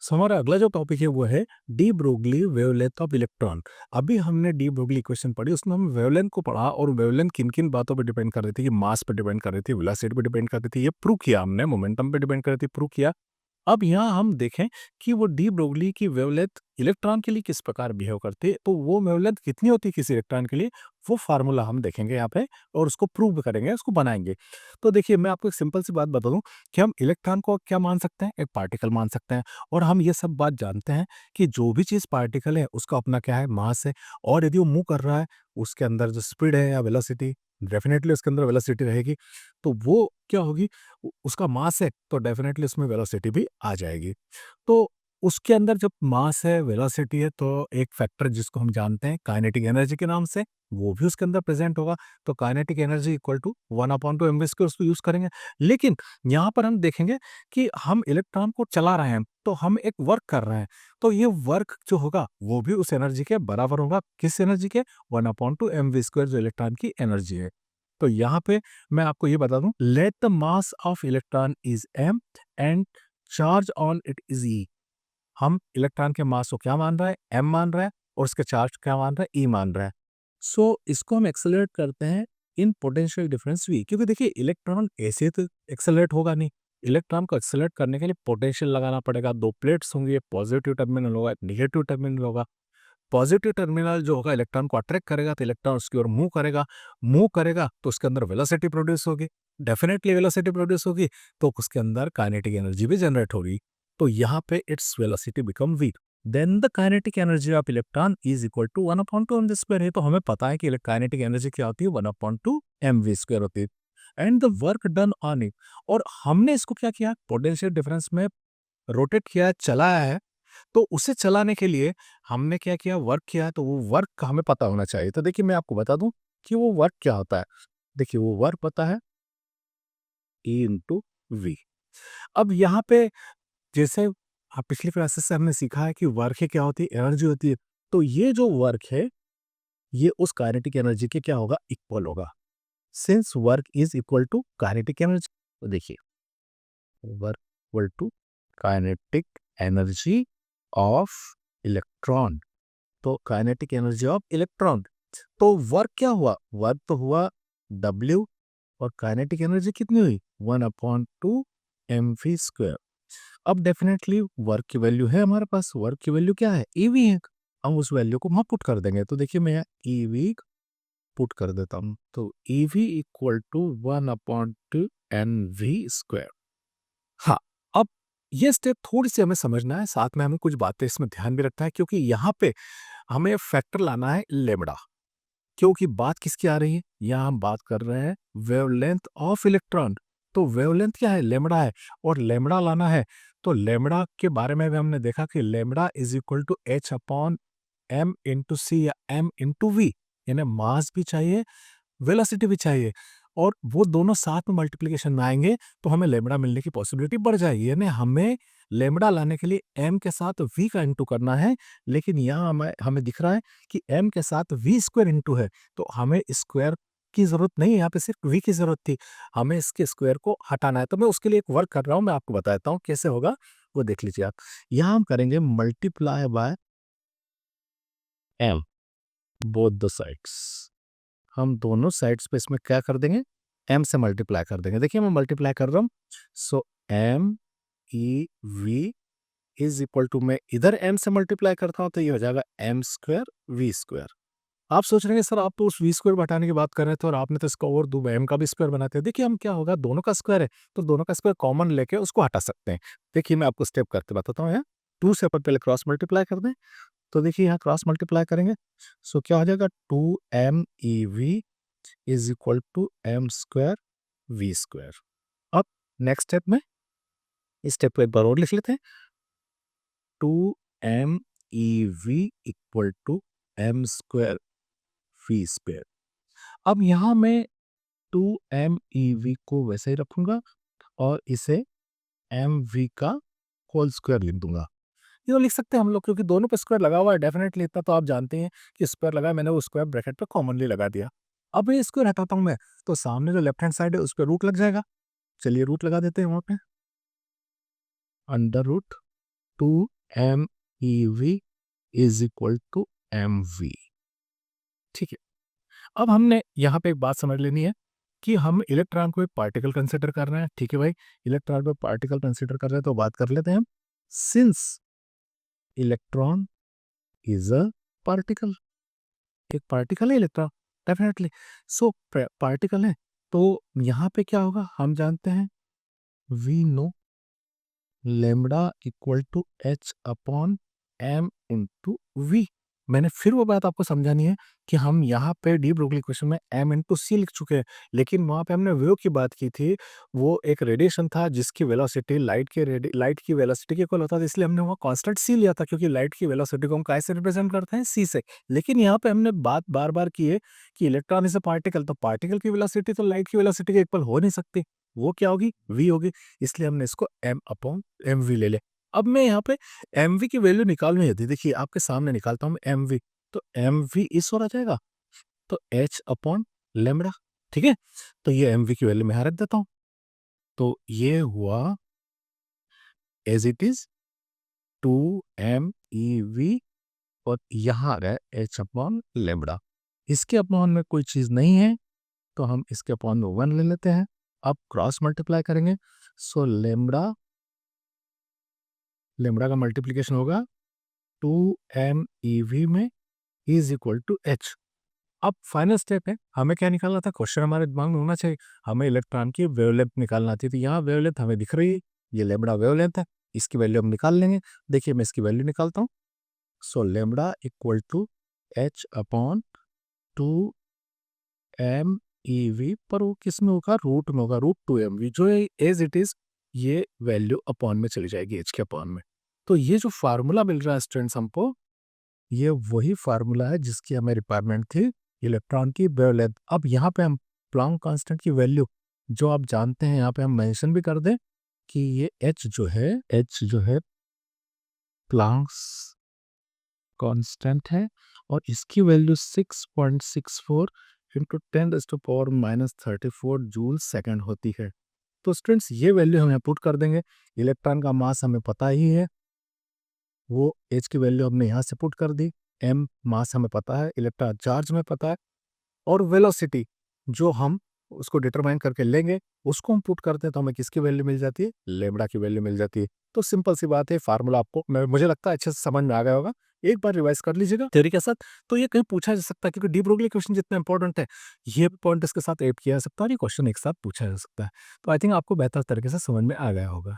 हमारा अगला जो टॉपिक है वो है de Broglie wavelength of electron. अभी हमने डी ब्रोगली इक्वेशन पढ़ी, उसमें हम वेवलेंथ को पढ़ा और वेवलेंथ किन किन बातों पे डिपेंड कर रही थी कि मास पे डिपेंड कर रही थी, वेलोसिटी पे डिपेंड कर रही थी, ये प्रूव किया हमने, मोमेंटम पे डिपेंड कर रही थी, प्रूव किया। अब यहाँ हम देखें कि वो डी ब्रोगली की वेवलेंथ इलेक्ट्रॉन के लिए किस प्रकार बिहेव करती है, तो वो वेवलेंथ कितनी होती है किसी इलेक्ट्रॉन के लिए, वो फार्मूला हम देखेंगे यहाँ पे और उसको प्रूव करेंगे, उसको बनाएंगे। तो देखिए, मैं आपको एक सिंपल सी बात बता दूं कि हम इलेक्ट्रॉन को क्या मान सकते हैं, एक पार्टिकल मान सकते हैं। और हम ये सब बात जानते हैं कि जो भी चीज़ पार्टिकल है उसका अपना क्या है, मास है। और यदि वो मूव कर रहा है, उसके अंदर जो स्पीड है या वेलोसिटी, डेफिनेटली उसके अंदर वेलोसिटी रहेगी। तो वो क्या होगी, उसका मास है तो डेफिनेटली उसमें वेलोसिटी भी आ जाएगी। तो उसके अंदर जब मास है, वेलोसिटी है, तो एक फैक्टर जिसको हम जानते हैं काइनेटिक एनर्जी के नाम से, वो भी उसके अंदर प्रेजेंट होगा। तो kinetic energy equal to 1/2 mv² उसको यूज करेंगे। लेकिन यहाँ पर हम देखेंगे कि हम इलेक्ट्रॉन को चला रहे हैं, तो हम एक वर्क कर रहे हैं। तो ये वर्क जो होगा वो भी उस एनर्जी के बराबर होगा। किस एनर्जी के? 1/2 mv² जो इलेक्ट्रॉन की एनर्जी है। तो यहाँ पे मैं आपको ये बता दूं, let the mass of electron is m and charge on it is E। हम इलेक्ट्रॉन के मास को क्या मान रहा है, m मान रहा है, और उसके चार्ज क्या मान रहा है, E मान रहा है। सो इसको हम एक्सेलरेट करते हैं इन पोटेंशियल डिफरेंस V, क्योंकि देखिए इलेक्ट्रॉन ऐसे तो एक्सेलरेट होगा नहीं। इलेक्ट्रॉन को एक्सेलरेट करने के लिए पोटेंशियल लगाना पड़ेगा। दो प्लेट्स होंगी, एक पॉजिटिव टर्मिनल होगा, एक निगेटिव टर्मिनल होगा। पॉजिटिव टर्मिनल जो होगा इलेक्ट्रॉन को अट्रैक्ट करेगा, तो इलेक्ट्रॉन उसकी ओर मूव करेगा। मूव करेगा तो उसके अंदर वेलोसिटी प्रोड्यूस होगी। डेफिनेटली वेलोसिटी प्रोड्यूस होगी तो उसके अंदर काइनेटिक एनर्जी भी जनरेट होगी। तो यहाँ पे it's velocity become v. Then the kinetic energy of electron is equal to 1/2 mv² है। तो हमें पता है कि काइनेटिक एनर्जी क्या होती है, 1/2 mv² होती है। And the work done on it, और हमने इसको क्या किया, पोटेंशियल डिफरेंस में रोटेट किया, चलाया है। तो उसे चलाने के लिए हमने क्या किया, वर्क किया है, तो वो वर्क का हमें पता होना चाहिए। तो देखिए, मैं आपको बता दूं कि वो वर्क क्या होता है। देखिए, वो वर्क पता है E इंटू वी। अब यहाँ पे जैसे पिछली क्लासेस से हमने सीखा है कि वर्क है क्या होती है, एनर्जी होती है। तो ये जो वर्क है, ये उस काइनेटिक एनर्जी के क्या होगा, इक्वल होगा। Since work is equal to kinetic energy, तो देखिए work equal to kinetic energy of electron. तो काइनेटिक एनर्जी ऑफ इलेक्ट्रॉन, तो वर्क क्या हुआ, वर्क तो हुआ W, और काइनेटिक एनर्जी कितनी हुई, 1/2 mv²। अब डेफिनेटली वर्क की वैल्यू है हमारे पास, वर्क की वैल्यू क्या है, ईवी है। हम उस वैल्यू को वहां पुट कर देंगे। तो देखिए, मैं ईवी पुट कर देता हूं, तो ईवी इक्वल टू 1/2 mv²। हाँ, अब ये स्टेप थोड़ी सी हमें समझना है, साथ में हमें कुछ बातें इसमें ध्यान भी रखना है, क्योंकि यहाँ पे हमें फैक्टर लाना है लेमड़ा। क्योंकि बात किसकी आ रही है, यहाँ हम बात कर रहे हैं वेवलेंथ ऑफ इलेक्ट्रॉन। तो वेवलेंथ क्या है, लेमड़ा है, और लेमड़ा लाना है। तो लेमड़ा के बारे में भी हमने देखा कि lambda is equal to h/m/c या m/v। यानी मास भी चाहिए, वेलोसिटी भी चाहिए, और वो दोनों साथ में मल्टीप्लिकेशन में आएंगे तो हमें लेमड़ा मिलने की पॉसिबिलिटी बढ़ जाएगी। यानी हमें लेमड़ा लाने के लिए m के साथ v का इंटू करना है। लेकिन यहाँ हमें हमें दिख रहा है कि m के साथ v² इंटू है, तो हमें स्क्वायर की जरूरत नहीं है, यहाँ पे सिर्फ v की जरूरत थी। हमें इसके स्क्वायर को हटाना है, तो मैं उसके लिए एक वर्क कर रहा हूँ, मैं आपको बताता हूँ कैसे होगा, वो देख लीजिए आप। यहाँ हम करेंगे multiply by m, both the sides. हम दोनों साइड्स पे इसमें क्या कर देंगे, m से मल्टीप्लाई कर देंगे। देखिए, मैं मल्टीप्लाई कर रहा हूँ। सो m/e/v इज इक्वल टू, मैं इधर m से मल्टीप्लाई करता हूँ तो ये हो जाएगा m² v²। आप सोच रहे हैं सर, आप तो उस v² हटाने की बात कर रहे थे और आपने तो इसका और दो m का भी स्क्वायर बनाते हैं। देखिए, हम क्या होगा, दोनों का स्क्वायर है तो दोनों का स्क्वायर कॉमन लेके उसको हटा सकते हैं। देखिए, मैं आपको स्टेप करके बताता हूँ। यहाँ 2 से अपन पहले क्रॉस मल्टीप्लाई कर दें, तो देखिए यहाँ क्रॉस मल्टीप्लाई करेंगे। सो क्या हो जाएगा, 2m/e/v is equal to m² v²। अब नेक्स्ट स्टेप में इस स्टेप को एक बार और लिख लेते हैं, 2m/e/v equal to m² v²। अब यहाँ मैं 2m/e/v को वैसे ही रखूंगा और इसे mv का होल स्क्वायर लिख दूंगा। ये तो लिख सकते हैं हम लोग, क्योंकि दोनों पे स्क्वायर लगा हुआ है। डेफिनेटली इतना तो आप जानते हैं कि स्क्वायर लगा है, मैंने वो स्क्वायर ब्रैकेट पे कॉमनली लगा दिया। अब ये स्क्वायर हटाता हूं मैं, तो सामने जो लेफ्ट हैंड साइड है उस पर रूट लग जाएगा। चलिए रूट लगा देते हैं वहां पे, under root 2 MeV is equal to mv। ठीक है, अब हमने यहाँ पे एक बात समझ लेनी है कि हम इलेक्ट्रॉन को एक पार्टिकल कंसिडर कर रहे हैं। ठीक है भाई, इलेक्ट्रॉन को पार्टिकल कंसिडर कर रहे हैं तो बात कर लेते हैं हम। Since electron is a particle, एक पार्टिकल है इलेक्ट्रॉन, डेफिनेटली। सो पार्टिकल है तो यहाँ पे क्या होगा, हम जानते हैं we know lambda equal to h upon m into v. मैंने फिर वो बात आपको समझानी है कि हम यहाँ पे डी ब्रोगली क्वेश्चन में एम इंटू सी लिख चुके हैं, लेकिन वहाँ पे हमने वेव की बात की थी। वो एक रेडिएशन था जिसकी वेलोसिटी लाइट की वेलोसिटी के इक्वल होता था, इसलिए हमने वहाँ कांस्टेंट सी लिया था, क्योंकि लाइट की वेलोसिटी को हम कैसे रिप्रेजेंट करते हैं, सी से। लेकिन यहाँ पे हमने बात बार बार की है कि इलेक्ट्रॉन इज अ पार्टिकल, तो पार्टिकल की वेलोसिटी तो लाइट की वेलोसिटी के इक्वल हो नहीं सकती, वो क्या होगी, वी होगी। इसलिए हमने इसको एम अपॉन एम वी ले लिया। अब मैं यहाँ पे एम वी की वैल्यू निकालनी है, देखिए आपके सामने निकालता हूँ एम वी, तो एम वी इस और आ जाएगा, तो एच अपॉन लेमडा। ठीक है, तो ये एम वी की वैल्यू मैं यहाँ रख देता हूँ, तो ये हुआ एज इट इज 2 MeV, और यहाँ आ गया एच अपॉन लेमडा। इसके अपॉन में कोई चीज नहीं है तो हम इसके अपॉन में 1 ले लेते हैं। अब क्रॉस मल्टीप्लाई करेंगे, सो लेमडा का मल्टीप्लीकेशन होगा 2 MeV में इज इक्वल टू एच। अब फाइनल स्टेप है, हमें क्या निकालना था, क्वेश्चन हमारे दिमाग में होना चाहिए, हमें इलेक्ट्रॉन की वेवलेंथ निकालना थी। तो यहाँ वेवलेंथ हमें दिख रही है, ये लेमडा वेवलेंथ है, इसकी वैल्यू हम निकाल लेंगे। देखिए मैं इसकी वैल्यू निकालता हूँ, so lambda equal to h upon 2 MeV, पर वो किस में होगा, रूट में होगा, √2 MV, जो एज इट इज ये वैल्यू अपॉन में चली जाएगी, एच के अपॉन में। तो ये जो फार्मूला मिल रहा है स्टूडेंट्स हमको, ये वही फार्मूला है जिसकी हमें रिक्वायरमेंट थी, इलेक्ट्रॉन की वेवलेंथ। अब यहाँ पे हम प्लैंक कांस्टेंट की वैल्यू जो आप जानते हैं, यहाँ पे हम मेंशन भी कर दें कि ये एच जो है प्लैंक्स कांस्टेंट है, और इसकी वैल्यू 6.64 इंटू 10⁻⁻34 जूल सेकंड होती है। तो स्टूडेंट्स ये वैल्यू हम यहाँ पुट कर देंगे। इलेक्ट्रॉन का मास हमें पता ही है, वो एच की वैल्यू हमने यहाँ से पुट कर दी, एम मास हमें पता है, इलेक्ट्रॉन चार्ज में पता है, और वेलोसिटी जो हम उसको डिटरमाइन करके लेंगे उसको हम पुट करते हैं, तो हमें किसकी वैल्यू मिल जाती है, लेमडा की वैल्यू मिल जाती है। तो सिंपल सी बात है, फार्मूला आपको मुझे लगता है अच्छे से समझ में आ गया होगा। एक बार रिवाइज कर लीजिएगा थ्योरी के साथ, तो ये कहीं पूछा जा सकता है, क्योंकि डी ब्रोगली क्वेश्चन जितना इंपॉर्टेंट है, ये पॉइंट इसके साथ ऐड किया जा सकता है और ये क्वेश्चन एक साथ पूछा जा सकता है। तो आई थिंक आपको बेहतर तरीके से समझ में आ गया होगा।